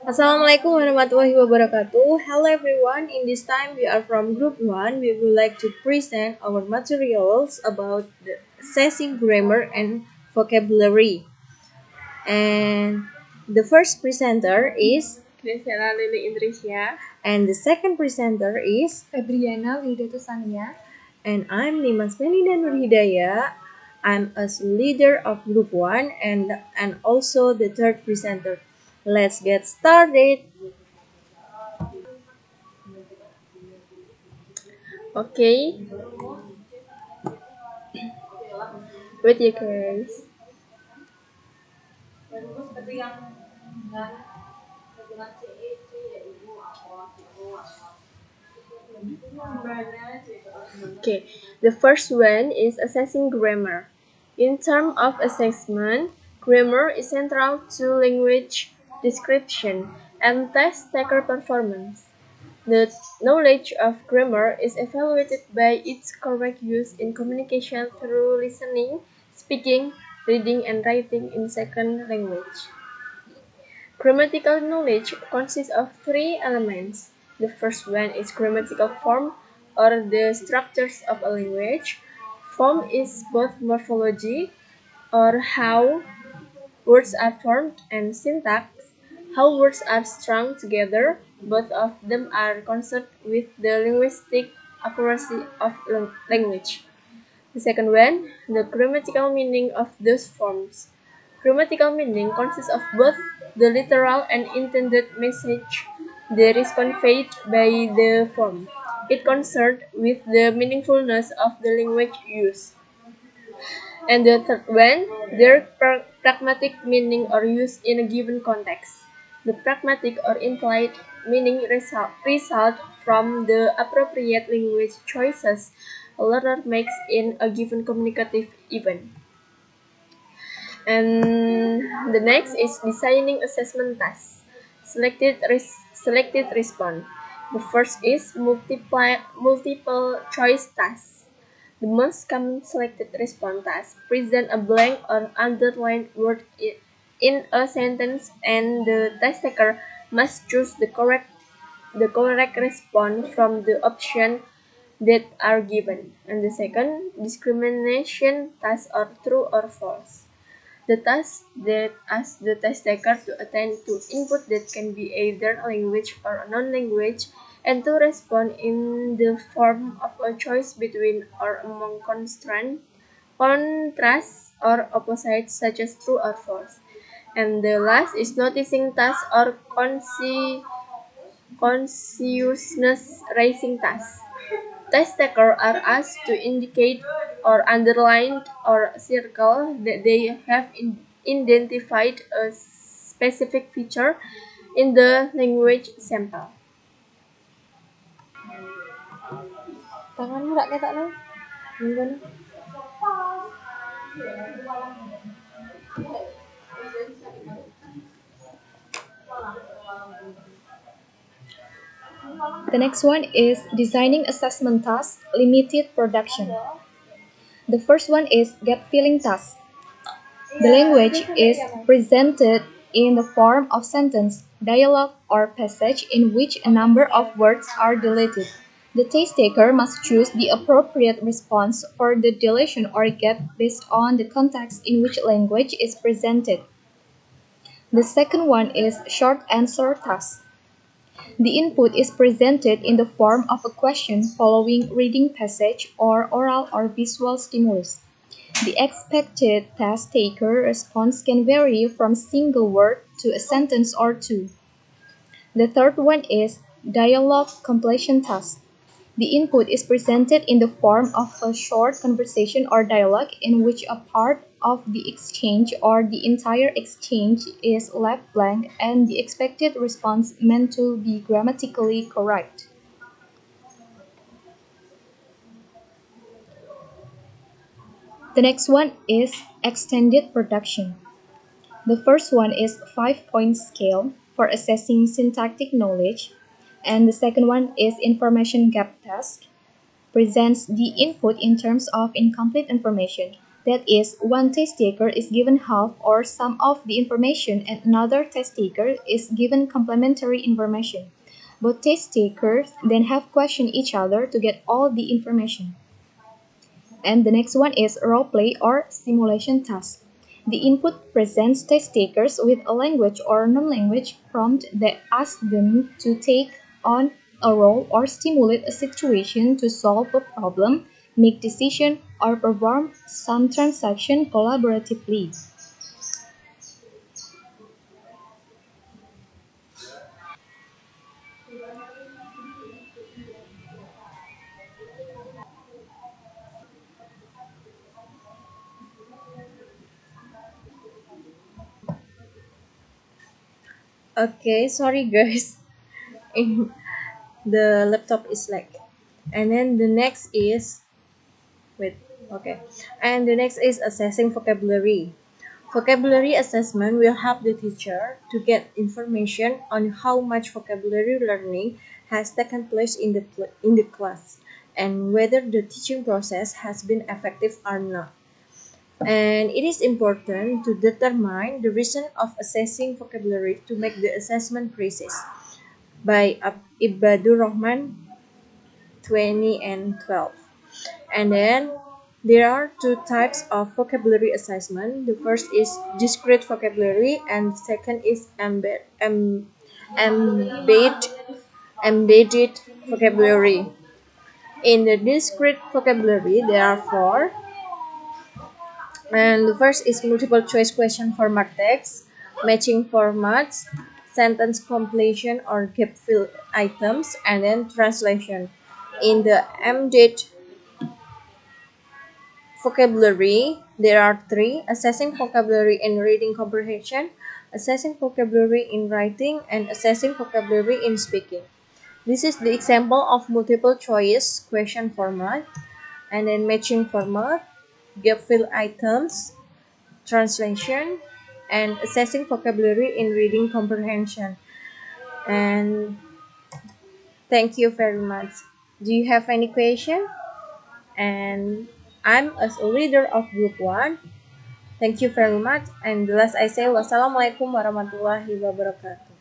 Assalamualaikum warahmatullahi wabarakatuh. Hello everyone. In this time we are from group 1. We would like to present our materials about the assessing grammar and vocabulary. And the first presenter is Gresella Intrisya. And the second presenter is Febriana Wildatussania. And I'm Nimas Melinda Nurhidayah. I'm a leader of group 1 and also the third presenter. Let's get started. Okay. Wait you guys. Okay. The first one is assessing grammar. In terms of assessment, grammar is central to language description and test taker performance. The knowledge of grammar is evaluated by its correct use in communication through listening, speaking, reading, and writing in second language. Grammatical knowledge consists of three elements. The first one is grammatical form, or the structures of a language. Form is both morphology, or how words are formed, and syntax, how words are strung together. Both of them are concerned with the linguistic accuracy of language. The second one, the grammatical meaning of those forms. Grammatical meaning consists of both the literal and intended message that is conveyed by the form. It concerned with the meaningfulness of the language used. And the third one, their pragmatic meaning or use in a given context. The pragmatic or implied meaning result from the appropriate language choices a learner makes in a given communicative event. And the next is designing assessment tasks. Selected response. The first is multiple choice tasks. The most common selected response task present a blank or underlined word in a sentence, and the test taker must choose the correct response from the options that are given. And the second, discrimination task or true or false. The task that asks the test taker to attend to input that can be either a language or a non-language, and to respond in the form of a choice between or among contrasts or opposites such as true or false. And the last is noticing task or consciousness raising task. Test takers are asked to indicate or underline or circle that they have identified a specific feature in the language sample. Tanganmu tak ketok no? Gimana? The next one is designing assessment task, limited production. The first one is gap filling task. The language is presented in the form of sentence, dialogue, or passage in which a number of words are deleted. The test taker must choose the appropriate response for the deletion or gap based on the context in which language is presented. The second one is short answer task. The input is presented in the form of a question following reading passage or oral or visual stimulus. The expected test taker response can vary from single word to a sentence or two. The third one is dialogue completion task. The input is presented in the form of a short conversation or dialogue in which a part of the exchange or the entire exchange is left blank and the expected response meant to be grammatically correct. The next one is extended production. The first one is 5-point scale for assessing syntactic knowledge, and the second one is information gap test, presents the input in terms of incomplete information. That is, one test taker is given half or some of the information and another test taker is given complementary information. Both test takers then have questioned each other to get all the information. And the next one is role play or simulation task. The input presents test takers with a language or non-language prompt that asks them to take on a role or stimulate a situation to solve a problem, make decision, or perform some transaction collaboratively. Okay, sorry guys. The laptop is like. And then the next is wait, okay. And the next is assessing vocabulary. Vocabulary assessment will help the teacher to get information on how much vocabulary learning has taken place in the class and whether the teaching process has been effective or not. And it is important to determine the reason of assessing vocabulary to make the assessment precise. By Ibadur Rahman 20 and 12. And then there are two types of vocabulary assessment. The first is discrete vocabulary and second is embed, embedded vocabulary. In the discrete vocabulary, there are four. And the first is multiple choice question format text, matching formats, sentence completion or gap fill items, and then translation. In the embedded vocabulary, there are three: assessing vocabulary in reading comprehension, assessing vocabulary in writing, and assessing vocabulary in speaking. This is the example of multiple choice question format, and then matching format, gap fill items, translation, and assessing vocabulary in reading comprehension. And thank you very much. Do you have any question? And I'm as a leader of group 1. Thank you very much. And the last I say, wassalamualaikum warahmatullahi wabarakatuh.